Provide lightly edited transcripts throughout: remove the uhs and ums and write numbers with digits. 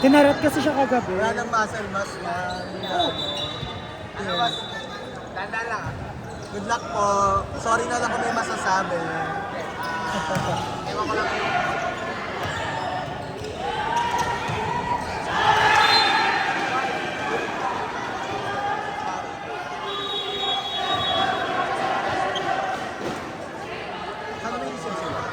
Tinarat kasi siya kagabi. Wala ng muscle mass yan. Ano ba? Tanda lang. Good luck po. Sorry na lang kung may masasabi. Ewan ko lang. Saan may isip sila?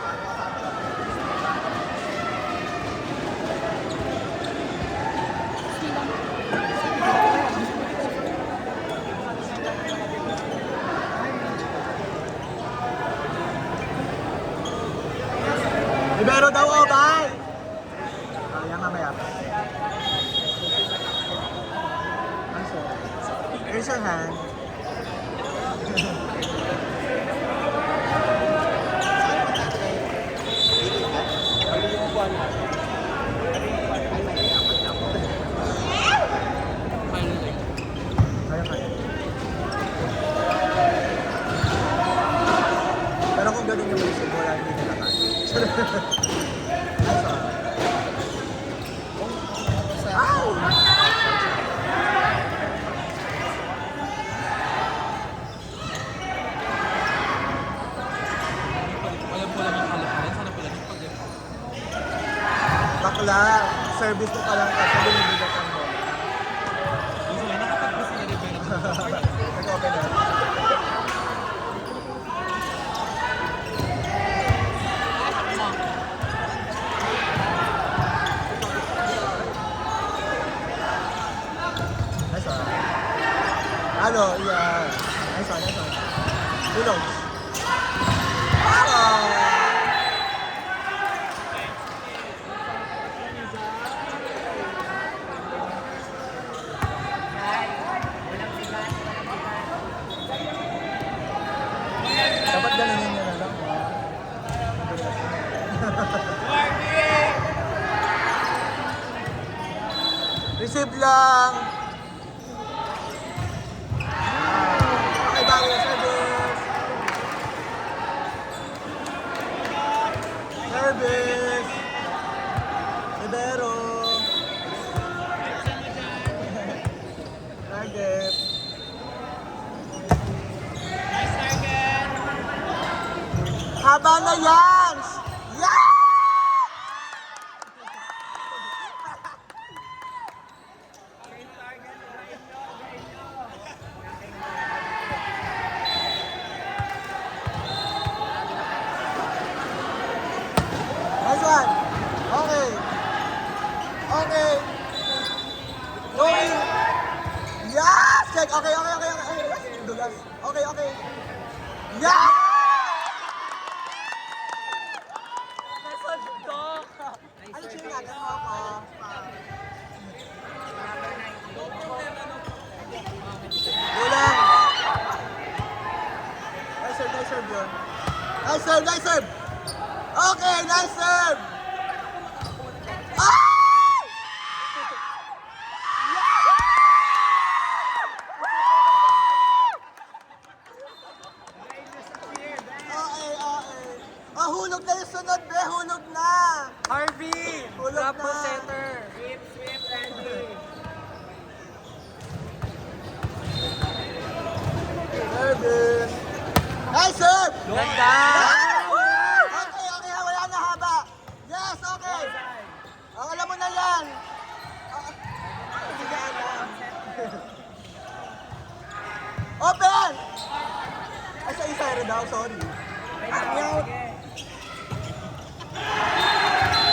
Libero daw, oh, bye! Yan mamaya. Raise your hand. Pero kung ganun yung isip mo, wala hindi nila kaya. Bakla, service mo pa lang kasi binibigatan mo. Nag-open na. Nice one. Ano, yeah. Nice one, nice one. Tulog. Dapat ganunin nyo na lang. Receive lang. Okay, bago na service. Service. Libero. Target. Haba na yan! Yeah! Nice one! Okay! Okay! Going! Yes! Check! Okay, okay, okay, okay! Dulas! Okay, okay! Yeah! Ano siya yung natin mo ako? Gulang! Nice serve, nice serve yun. Nice serve, nice serve! Okay, nice serve! Ah! Okay, okay. Ah, hulog na yung sunod, be! Hulog na! Harvey! Hulog Drop na. po center. Sweep, Randy. Service! Nice serve! Ganda! Okay, okay, wala na haba. Yes, okay. Alam mo na yan. Sige, alam. Open! Ay, sa isa daw, sorry. Out.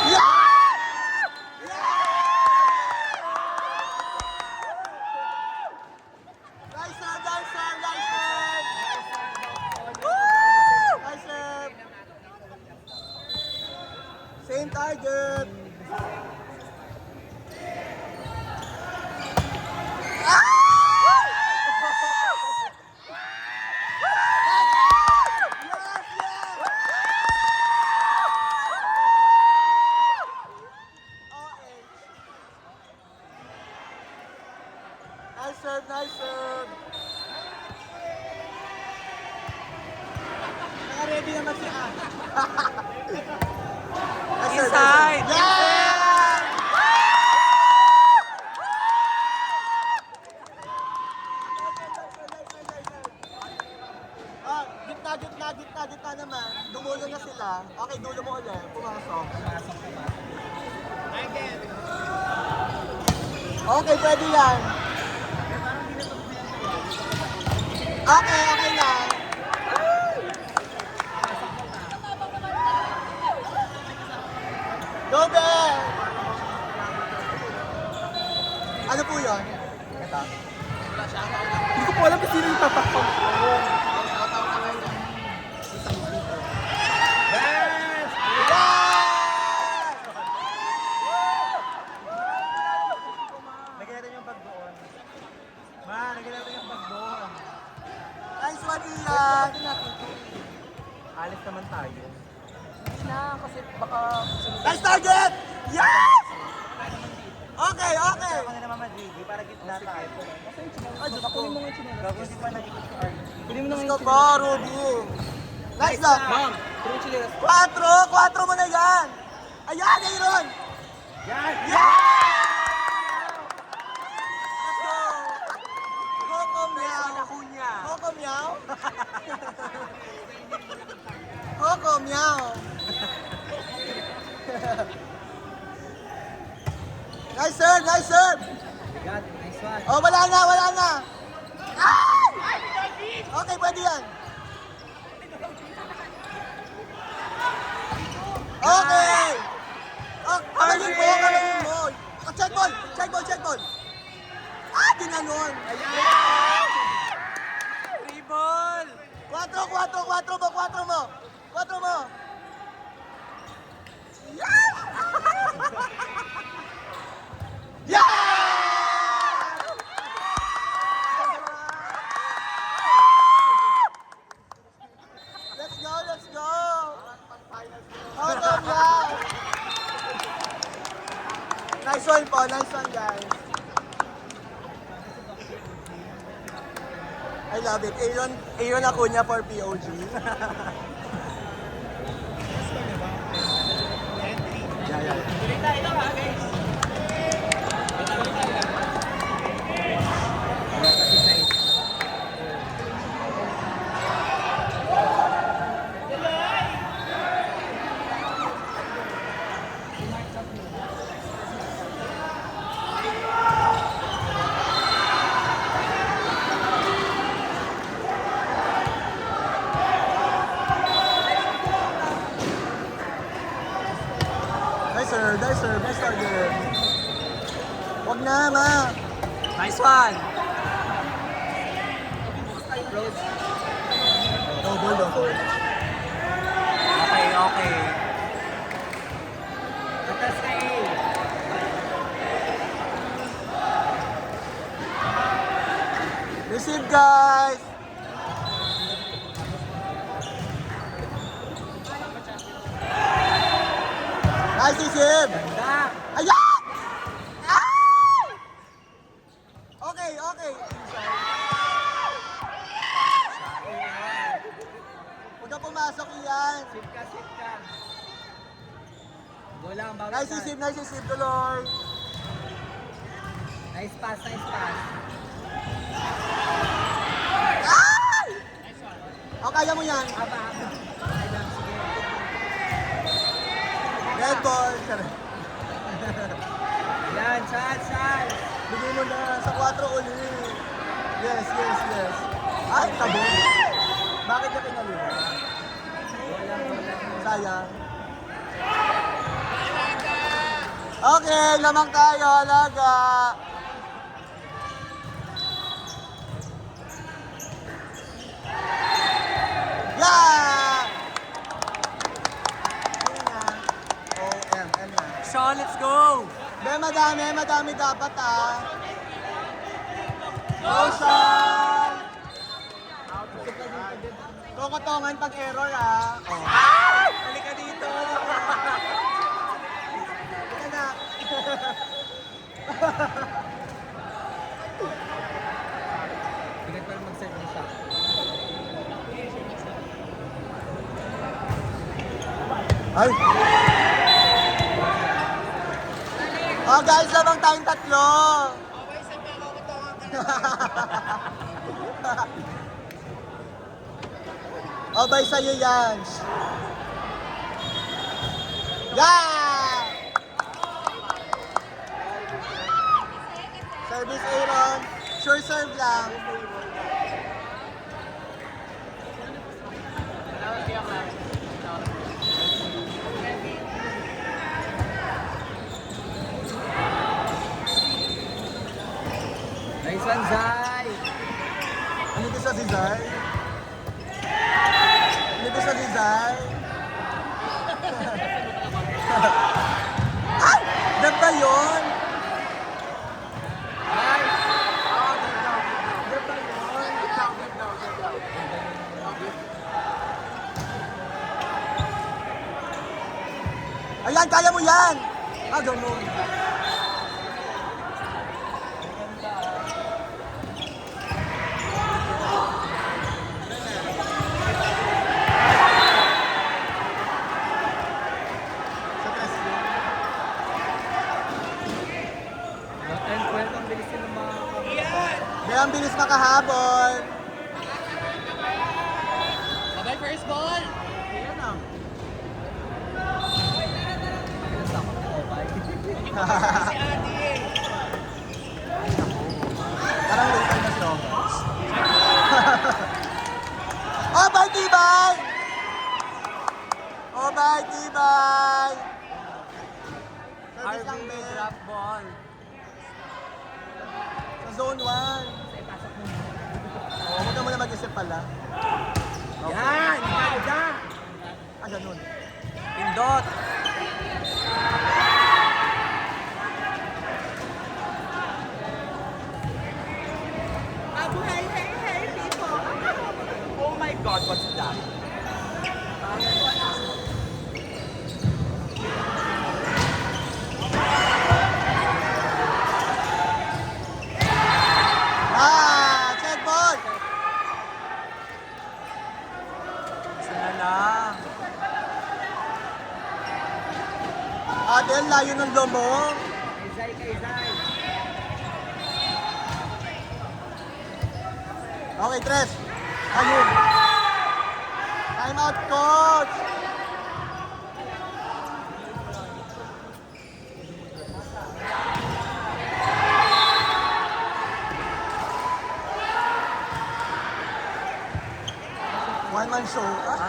Yeah! Nice serve, nice serve, nice serve! Woo! Nice serve! Same target! Nice serve, nice serve. Naka-ready naman siya. Nice serve, nice serve. Inside! Yeah! Okay, pwede yan. Okay, okay lang. Go, Ben! Ano po yun? Ito. Hindi ko po alam kung sino yung tatakpan ko. Yes! Lagyan natin yung bag doon. Lagyan natin yung bag doon. Nice one, Ian! Alis naman tayo. Nice target! Yes! Okay, okay. Ako na naman Madrigi para gitna tayo. Ay, Diyos ko. Gagawin pa nag-ikot sa RG. Pwede mo na Gusto ko, Ruby. Nice lang. Ma'am, puro chileras. 4 mo na yan. Ayan, Aaron. Yan! Yeah! Let's go. Coco meow. Kunya. Coco meow. Coco meow. Nice serve, nice serve. God, nice one. Oh, wala na, wala na. Ay! Okay, pwede yan. Okay. Oh, kamalin mo, kamalin mo. Oh, check ball, check ball, check ball. Ah, ginanon. Free ball! 4 mo. 4 mo. Yes! Yeah! Let's go, let's go. Hold on, yeah. Nice one po, nice one, guys. I love it. Aaron Acuna for POG. Nice target. Wag na, ma. Nice one! Double. Okay, okay. Atas ka Receive, guys. Nice receive. Ganda! Ayan! Ay! Okay, okay. Huwag ka pumasok, Ian. Sip ka. Go lang, bawal Nice receive, tuloy. Nice pass. Ay! O, kaya mo yan. Aba. Okay lang, sige. Red ball. Yan, chance. Bigay mo na sa 4 ulit. Yes. Ay, tabo. Bakit ka pinalila? Sayang. Okay, lamang tayo, alaga. Yeah! M na. Sean, let's go! Madami dapat Motion! Kokotongan pag error Oh. Halika dito! Ito na. Bigat pa rin mag-serve ng shot. Ay! Oh guys, lamang tayong 3. Okay, sa mga kukutongan ka na. Oh, bye sa'yo yan. Yeah! Service Aaron. Sure serve lang. Nice one, Zay! Ano ito sa Zizay? Ano ito sa Zizay? Ay! Dab ba yun? Ay! Dab ba yun? Ayan, kaya mo yan! Ah, ganun. Sa press yun. And 12, ang bilis nila Kaya ang bilis makahabol. Sabay first ball! Yan ah. Parang later na si Roberts. Oh, bye, Tibay! Oh, bye, Tibay! Service lang, RV Ben. drop ball. Sa zone 1. Oh, huwag ka muna mag-isip pala. Yan! Ganda! Ah, ganun. Pindot! Oh my God, what's that? Ah, check ball! Isa na lang. Adel, layo ng lomo. Kay Zay. Okay, Tres. Ayun. Time out, coach. One man show. Ah?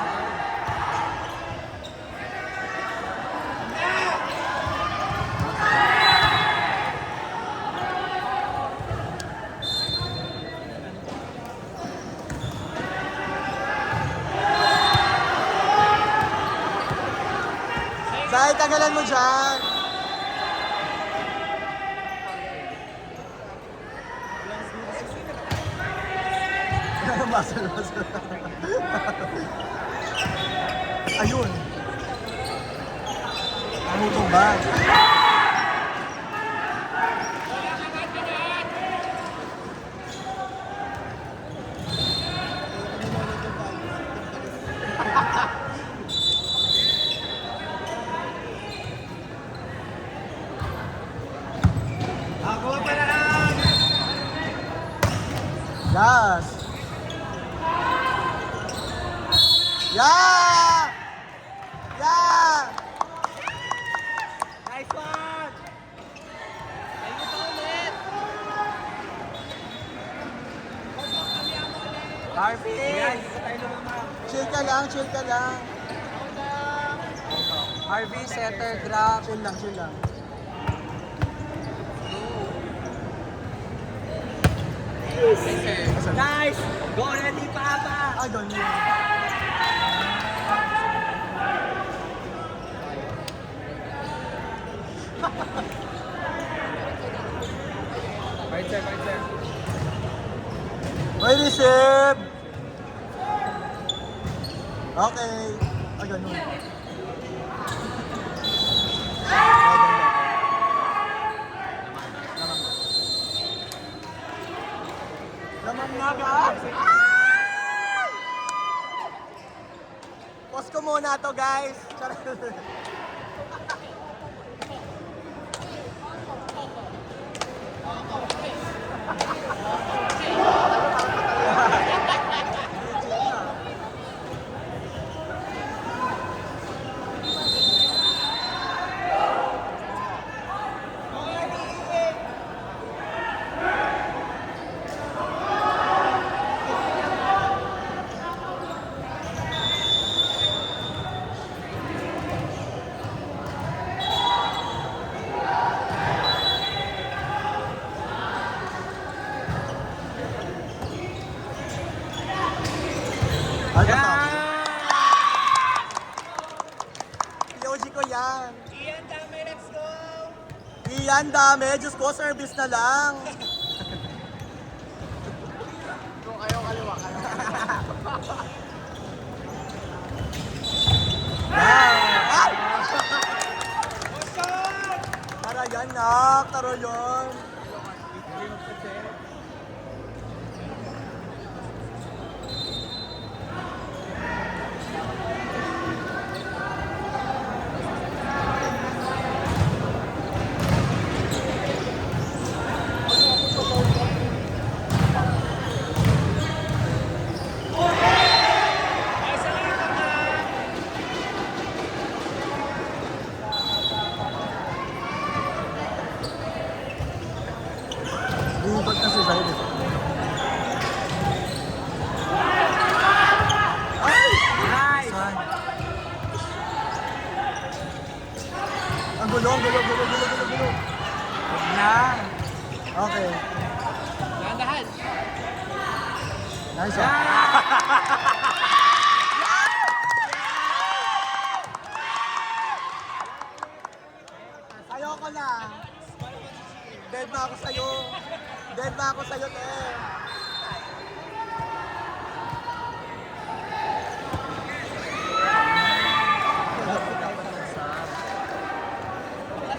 Zay, tagalan mo dyan. Muscle. Ayun. Ano itong ba? Ako pa na lang! Gas. Yeah! Yeah! Nice one! Ayun pa ulit! Harvey! Yan, hindi ko tayo lumama. Chill ka lang, chill ka lang. Harvey, setter, drop. Chill lang, chill lang. Nice! Go ready, Papa! Ah, doon yun. Right sir, right sir. May receive! Okay. Ah, ganun. Naman nga ka! Pause ko muna to, guys. Charot. Ay, kasama. POG ko yan. Ian, dami, let's go! Iyan, dami. Diyos ko, service na lang. Kung ayaw kaliwa ka. Ay! Tara yan, nak. Taro yun. Lipat na si Zaid. Ay! Saan? Ang gulo. Huwag na. Okay. Dahan-dahan! Nice one. Ayoko na. Dead na ako sa'yo. Dead na ako sa'yo, te.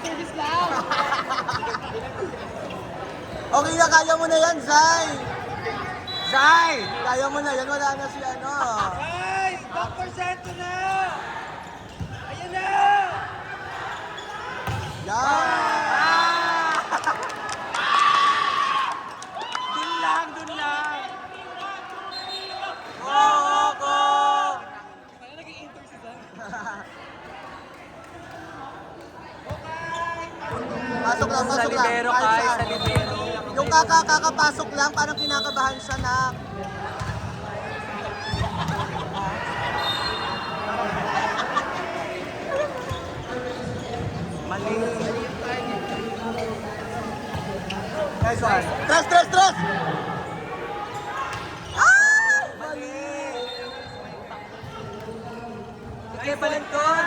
Service lang! Okay na, kaya mo na yan, Zay. Zay! Kaya mo na yan, wala na si ano. Ay! 2% na! Ayan na! Yan. Dun lang. Coco. Paano nag-i-inter si Zan? Pasok lang. Sa libero, Kahit Kai. saan. Sa libero. Yung kakapasok lang, parang kinakabahan siya na. Mali. Nice one. Tres! Ay! Mali. Okay, balantod.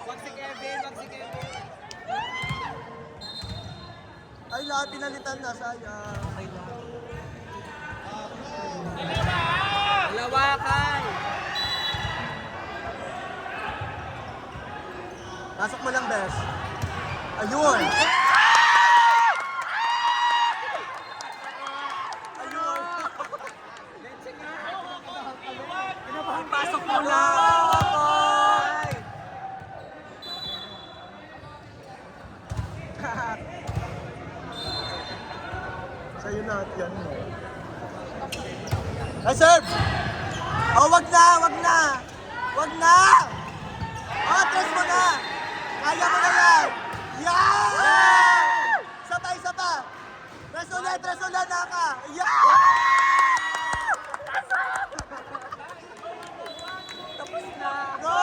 Wag si Kevin. Ay, lahat pinalitan na, sayang. Dalawa, Kai. Pasok mo lang, Bes. Ayun! Ayun! Pasok mo lang. Kai. Sa'yo lahat yan, no? Ay, serve! Oh, wag na! Oh, tres mo na! Kaya mo na yan! Yan! Isa pa! Tres ulit, naka! Yan! Tapos na. Go!